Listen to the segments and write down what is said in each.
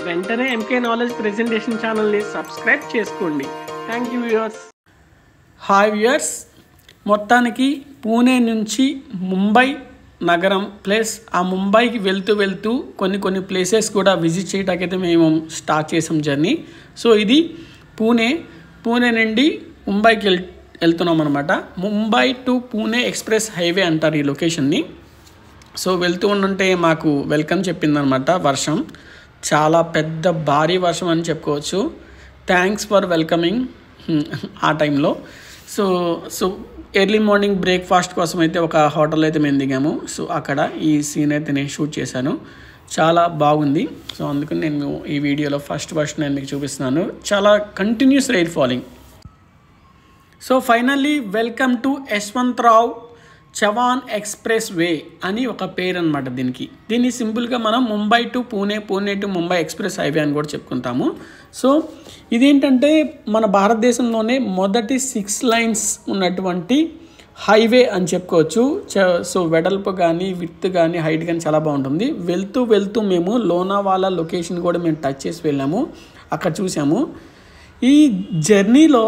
వెంటనే MK knowledge presentation ఛానల్ని subscribe చేసుకోండి. Thank you viewers. Hi viewers, మొత్తానికి పూణే నుంచి ముంబై నగరం ప్లస్ ఆ ముంబైకి వెళ్తూ కొన్ని ప్లేసెస్ కూడా విజిట్ చేయడానికైతే మేము స్టార్ట్ చేసాం జర్నీ. సో ఇది పూణే నుండి ముంబైకి వెళ్తున్నాం అనమాట. Mumbai to Pune express highway అంటారు ఈ లొకేషన్ని. సో వెళ్తూ ఉంటే మాకు వెల్కమ్ చెప్పిందనమాట. వర్షం చాలా పెద్ద భారీ వర్షం అని చెప్పుకోవచ్చు. థ్యాంక్స్ ఫర్ వెల్కమింగ్ ఆ టైంలో. సో ఎర్లీ మార్నింగ్ బ్రేక్ఫాస్ట్ కోసం అయితే ఒక హోటల్ అయితే మేము దిగాము. సో అక్కడ ఈ సీన్ అయితే నేను షూట్ చేశాను. చాలా బాగుంది. సో అందుకని నేను ఈ వీడియోలో ఫస్ట్ నేను మీకు చూపిస్తున్నాను. చాలా continuous rain falling. So finally welcome to Yashwantrao Chavan express way అని ఒక పేరు అనమాట దీన్ని సింపుల్గా మనం Mumbai to Pune to Mumbai express highway అని కూడా చెప్పుకుంటాము. సో ఇదేంటంటే మన భారతదేశంలోనే మొదటి 6 లైన్స్ ఉన్నటువంటి హైవే అని చెప్పుకోవచ్చు. సో వెడల్పు కానీ విడ్త్ కానీ హైట్ కానీ చాలా బాగుంటుంది. వెళ్తూ మేము లోనావాలా లొకేషన్ కూడా మేము టచ్ చేసి వెళ్ళాము. అక్కడ చూసాము. ఈ జర్నీలో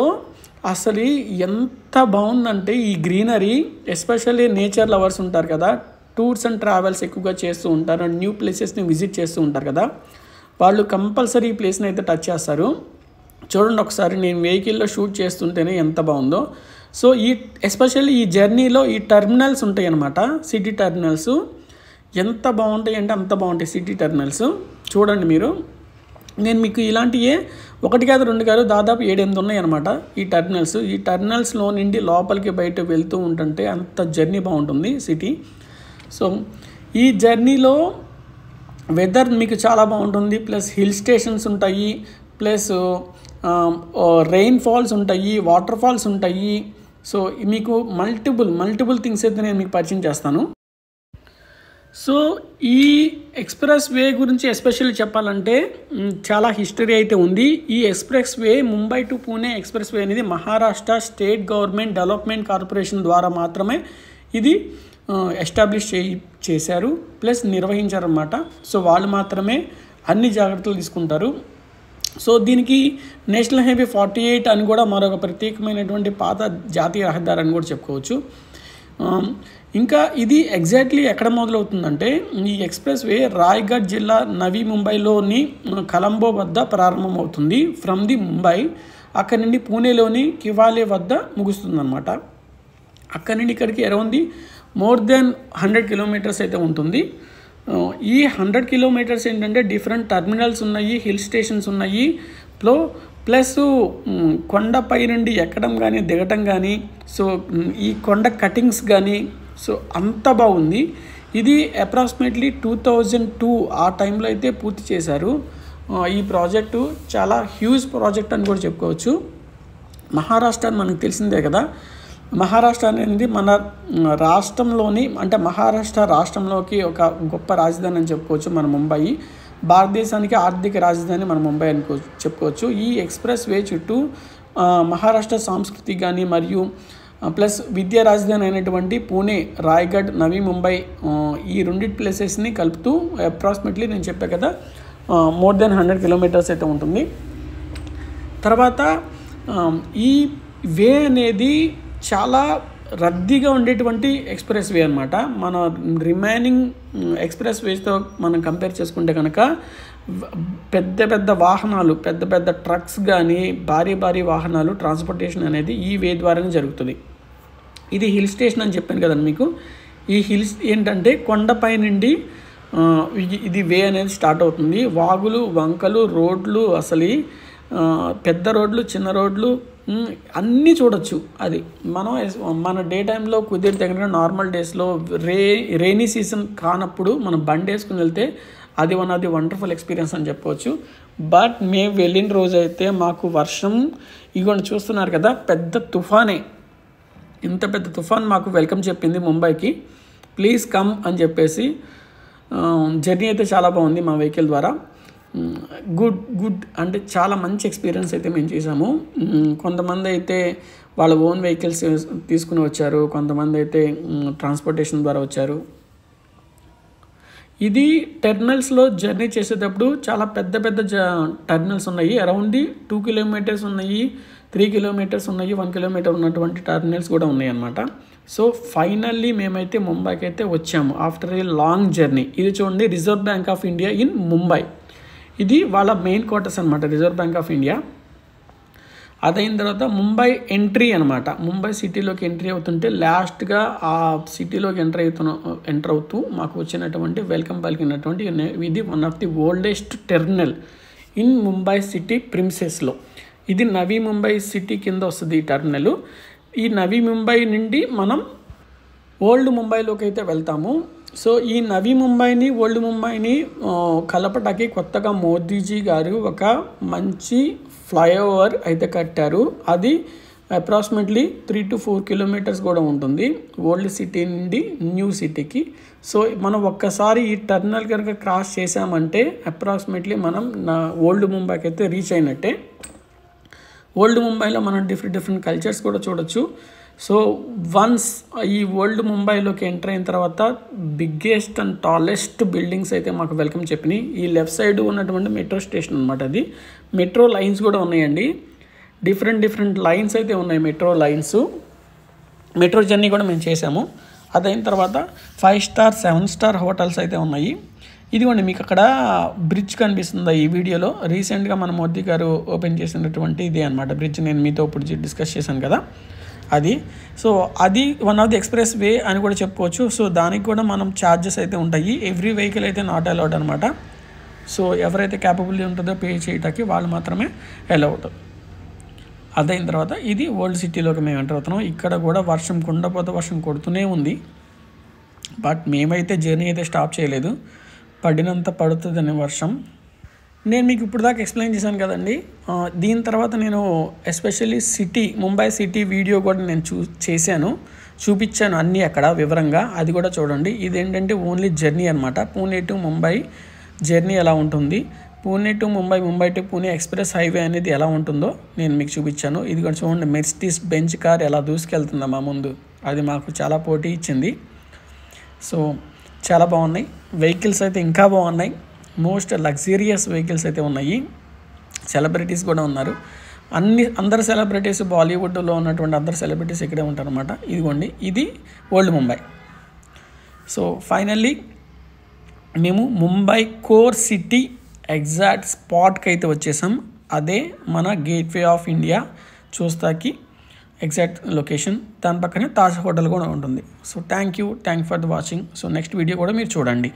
అసలు ఎంత బాగుందంటే ఈ గ్రీనరీ, ఎస్పెషల్లీ నేచర్ లవర్స్ ఉంటారు కదా, టూర్స్ అండ్ ట్రావెల్స్ ఎక్కువగా చేస్తూ ఉంటారు, న్యూ ప్లేసెస్ని విజిట్ చేస్తూ ఉంటారు కదా, వాళ్ళు కంపల్సరీ ఈ ప్లేస్ని అయితే టచ్ చేస్తారు. చూడండి ఒకసారి, నేను వెహికల్లో షూట్ చేస్తుంటేనే ఎంత బాగుందో. సో ఎస్పెషల్లీ ఈ జర్నీలో ఈ టెర్మినల్స్ ఉంటాయి అన్నమాట, సిటీ టెర్మినల్స్. ఎంత బాగుంటాయి అంటే అంత బాగుంటాయి సిటీ టెర్మినల్స్. చూడండి మీరు, నేను మీకు ఇలాంటివే 1 కాదు 2 కాదు దాదాపు 7-8 ఉన్నాయి అనమాట ఈ టెర్మినల్స్. ఈ టెర్మినల్స్లో నుండి లోపలికి బయట వెళ్తూ ఉంటుంటే అంత జర్నీ బాగుంటుంది సిటీ. సో ఈ జర్నీలో వెదర్ మీకు చాలా బాగుంటుంది, ప్లస్ హిల్ స్టేషన్స్ ఉంటాయి, ప్లస్ రెయిన్ ఫాల్స్ ఉంటాయి, వాటర్ ఫాల్స్ ఉంటాయి. సో మీకు మల్టిపుల్ థింగ్స్ అయితే నేను మీకు పరిచయం చేస్తాను. సో ఈ ఎక్స్ప్రెస్ వే గురించి ఎస్పెషల్లీ చెప్పాలంటే చాలా హిస్టరీ అయితే ఉంది. ఈ expressway Mumbai to Pune expressway అనేది Maharashtra state government development corporation ద్వారా మాత్రమే ఇది ఎస్టాబ్లిష్ చేశారు, ప్లస్ నిర్వహించారన్నమాట. సో వాళ్ళు మాత్రమే అన్ని జాగ్రత్తలు తీసుకుంటారు. సో దీనికి నేషనల్ హైవే 48 అని కూడా మరొక ప్రత్యేకమైనటువంటి పాత జాతీయ రహదారి అని కూడా చెప్పుకోవచ్చు. ఇంకా ఇది ఎగ్జాక్ట్లీ ఎక్కడ మొదలవుతుందంటే ఈ ఎక్స్ప్రెస్ వే రాయ్గఢ్ జిల్లా నవీ ముంబైలోని కలంబో వద్ద ప్రారంభమవుతుంది ఫ్రమ్ ది ముంబై. అక్కడి నుండి పూణేలోని కివాలే వద్ద ముగుస్తుందన్నమాట. అక్కడి నుండి ఇక్కడికి అరౌండ్ మోర్ దెన్ 100 కిలోమీటర్స్ అయితే ఉంటుంది. ఈ 100 కిలోమీటర్స్ ఏంటంటే డిఫరెంట్ టర్మినల్స్ ఉన్నాయి, హిల్ స్టేషన్స్ ఉన్నాయి, ప్లస్ కొండపై నుండి ఎక్కడం కానీ దిగటం కానీ, సో ఈ కొండ కటింగ్స్ కానీ, సో అంత బాగుంది. ఇది అప్రాక్సిమేట్లీ 2002 ఆ టైంలో అయితే పూర్తి చేశారు. ఈ ప్రాజెక్టు చాలా హ్యూజ్ ప్రాజెక్ట్ అని కూడా చెప్పుకోవచ్చు. మహారాష్ట్ర మనకు తెలిసిందే కదా, మహారాష్ట్ర అనేది మన రాష్ట్రంలోని, అంటే మహారాష్ట్ర రాష్ట్రంలోకి ఒక గొప్ప రాజధాని అని చెప్పుకోవచ్చు మన ముంబై. భారతదేశానికి ఆర్థిక రాజధాని మన ముంబై అని చెప్పుకోవచ్చు. ఈ ఎక్స్ప్రెస్ వే చుట్టూ మహారాష్ట్ర సంస్కృతి కానీ మరియు ప్లస్ విద్యా రాజధాని అయినటువంటి పూణే, రాయ్గఢ్, నవీ ముంబై ఈ 2 ప్లేసెస్ని కలుపుతూ అప్రాక్సిమేట్లీ నేను చెప్పా కదా మోర్ దెన్ 100 కిలోమీటర్స్ అయితే ఉంటుంది. తర్వాత ఈ వే అనేది చాలా రద్దీగా ఉండేటువంటి ఎక్స్ప్రెస్ వే అనమాట. మన రిమైనింగ్ ఎక్స్ప్రెస్ వేస్తో మనం కంపేర్ చేసుకుంటే కనుక పెద్ద వాహనాలు, పెద్ద ట్రక్స్ కానీ భారీ వాహనాలు ట్రాన్స్పోర్టేషన్ అనేది ఈ వే ద్వారానే జరుగుతుంది. ఇది హిల్ స్టేషన్ అని చెప్పాను కదండి మీకు. ఈ హిల్స్ ఏంటంటే కొండపై నుండి ఇది వే అనేది స్టార్ట్ అవుతుంది. వాగులు, వంకలు, రోడ్లు, అసలు పెద్ద రోడ్లు, చిన్న రోడ్లు అన్నీ చూడొచ్చు. అది మన డే టైంలో కుదిరితే కనుక నార్మల్ డేస్లో రెయినీ సీజన్ కానప్పుడు మనం బండి వేసుకుని వెళ్తే అది వండర్ఫుల్ ఎక్స్పీరియన్స్ అని చెప్పవచ్చు. బట్ మేము వెళ్ళిన రోజు అయితే మాకు వర్షం ఇగోండి చూస్తున్నారు కదా, పెద్ద తుఫానే. ఇంత పెద్ద తుఫాన్ మాకు వెల్కమ్ చెప్పింది ముంబైకి, ప్లీజ్ కమ్ అని చెప్పేసి. జర్నీ అయితే చాలా బాగుంది మా వెహికల్ ద్వారా. గుడ్ అంటే చాలా మంచి ఎక్స్పీరియన్స్ అయితే మేము చేసాము. కొంతమంది అయితే వాళ్ళ ఓన్ వెహికల్స్ తీసుకుని వచ్చారు, కొంతమంది అయితే ట్రాన్స్పోర్టేషన్ ద్వారా వచ్చారు. ఇది టెర్మినల్స్లో జర్నీ చేసేటప్పుడు చాలా పెద్ద పెద్ద టెర్మినల్స్ ఉన్నాయి. అరౌండ్ 2 కిలోమీటర్స్ ఉన్నాయి, 3 కిలోమీటర్స్ ఉన్నాయి, 1 కిలోమీటర్ ఉన్నటువంటి టెర్మినల్స్ కూడా ఉన్నాయి అన్నమాట. సో ఫైనల్లీ మేమైతే ముంబైకి అయితే వచ్చాము ఆఫ్టర్ ఏ లాంగ్ జర్నీ. ఇది చూడండి, reserve bank of India in Mumbai. ఇది వాళ్ళ మెయిన్ క్వార్టర్స్ అనమాట, రిజర్వ్ బ్యాంక్ ఆఫ్ ఇండియా. అదైన తర్వాత ముంబై ఎంట్రీ అనమాట. ముంబై సిటీలోకి ఎంట్రీ అవుతుంటే లాస్ట్గా ఆ సిటీలోకి ఎంటర్ అవుతూ మాకు వచ్చినటువంటి వెల్కమ్ పలికినటువంటి ఇది one of the oldest terminal in Mumbai city ప్రిన్సెస్లో. ఇది నవీ ముంబై సిటీ కింద వస్తుంది ఈ టెర్మినల్. ఈ నవీ ముంబై నుండి మనం ఓల్డ్ ముంబైలోకి అయితే వెళ్తాము. సో ఈ నవీ ముంబైని ఓల్డ్ ముంబైని కలపటానికి కొత్తగా మోదీజీ గారు ఒక మంచి ఫ్లైఓవర్ అయితే కట్టారు. అది అప్రాక్సిమేట్లీ 3 to 4 కిలోమీటర్స్ కూడా ఉంటుంది ఓల్డ్ సిటీ నుండి న్యూ సిటీకి. సో మనం ఒక్కసారి ఈ టర్మినల్ కనుక క్రాస్ చేసామంటే అప్రాక్సిమేట్లీ మనం ఓల్డ్ ముంబైకి అయితే రీచ్ అయినట్టే. ఓల్డ్ ముంబైలో మనం డిఫరెంట్ కల్చర్స్ కూడా చూడొచ్చు. సో వన్స్ ఈ ఓల్డ్ ముంబైలోకి ఎంటర్ అయిన తర్వాత బిగ్గెస్ట్ అండ్ టాలెస్ట్ బిల్డింగ్స్ అయితే మాకు వెల్కమ్ చెప్పినాయి. ఈ లెఫ్ట్ సైడ్ ఉన్నటువంటి మెట్రో స్టేషన్ అనమాట. అది మెట్రో లైన్స్ కూడా ఉన్నాయండి, డిఫరెంట్ లైన్స్ అయితే ఉన్నాయి. మెట్రో జర్నీ కూడా మేము చేసాము. అదైన తర్వాత 5 స్టార్ 7 స్టార్ హోటల్స్ అయితే ఉన్నాయి. ఇదిగోండి మీకు అక్కడ బ్రిడ్జ్ కనిపిస్తుంది ఈ వీడియోలో. రీసెంట్గా మన మోదీ గారు ఓపెన్ చేసినటువంటి ఇదే అనమాట బ్రిడ్జ్. నేను మీతో ఇప్పుడు డిస్కస్ చేశాను కదా అది. సో అది one of the express way అని కూడా చెప్పుకోవచ్చు. సో దానికి కూడా మనం ఛార్జెస్ అయితే ఉంటాయి. ఎవ్రీ వెహికల్ అయితే నాట్ అలౌడ్ అనమాట. సో ఎవరైతే క్యాపబిలిటీ ఉంటుందో పే చేయడానికి వాళ్ళు మాత్రమే అలౌడ్. అదైన తర్వాత ఇది ఓల్డ్ సిటీలోకి మేము ఎంటర్ అవుతున్నాం. ఇక్కడ కూడా వర్షం కొడుతూనే ఉంది. బట్ మేమైతే జర్నీ అయితే స్టాప్ చేయలేదు, పడినంత పడుతుందని వర్షం. నేను మీకు ఇప్పుడు దాకా ఎక్స్ప్లెయిన్ చేశాను కదండి. దీని తర్వాత నేను ఎస్పెషల్లీ ముంబై సిటీ వీడియో కూడా నేను చూపించాను అన్నీ అక్కడ వివరంగా. అది కూడా చూడండి. ఇదేంటంటే ఓన్లీ జర్నీ అనమాట. పూణే టు ముంబై జర్నీ ఎలా ఉంటుంది, Pune to Mumbai, Mumbai to Pune express highway అనేది ఎలా ఉంటుందో నేను మీకు చూపించాను. ఇది కూడా చూడండి, మెర్సిడీస్ బెంజ్ కార్ ఎలా దూసుకెళ్తుందా మా ముందు. అది మాకు చాలా పోటీ ఇచ్చింది. సో చాలా బాగున్నాయి వెహికల్స్ అయితే, ఇంకా బాగున్నాయి. మోస్ట్ లగ్జరియస్ వెహికల్స్ అయితే ఉన్నాయి. సెలబ్రిటీస్ కూడా ఉన్నారు. అందరు సెలబ్రిటీస్, బాలీవుడ్లో ఉన్నటువంటి అందరు సెలబ్రిటీస్ ఇక్కడే ఉంటారు అనమాట. ఇదిగోండి, ఇది ఓల్డ్ ముంబై. సో ఫైనల్లీ మేము ముంబై కోర్ సిటీ ఎగ్జాక్ట్ స్పాట్కి అయితే వచ్చేసాం. అదే మన గేట్వే ఆఫ్ ఇండియా చూస్తాకి ఎగ్జాక్ట్ లొకేషన్. దాని పక్కనే తాజ్ హోటల్ కూడా ఉంటుంది. So thank you for the watching. So next video కూడా మీరు చూడండి.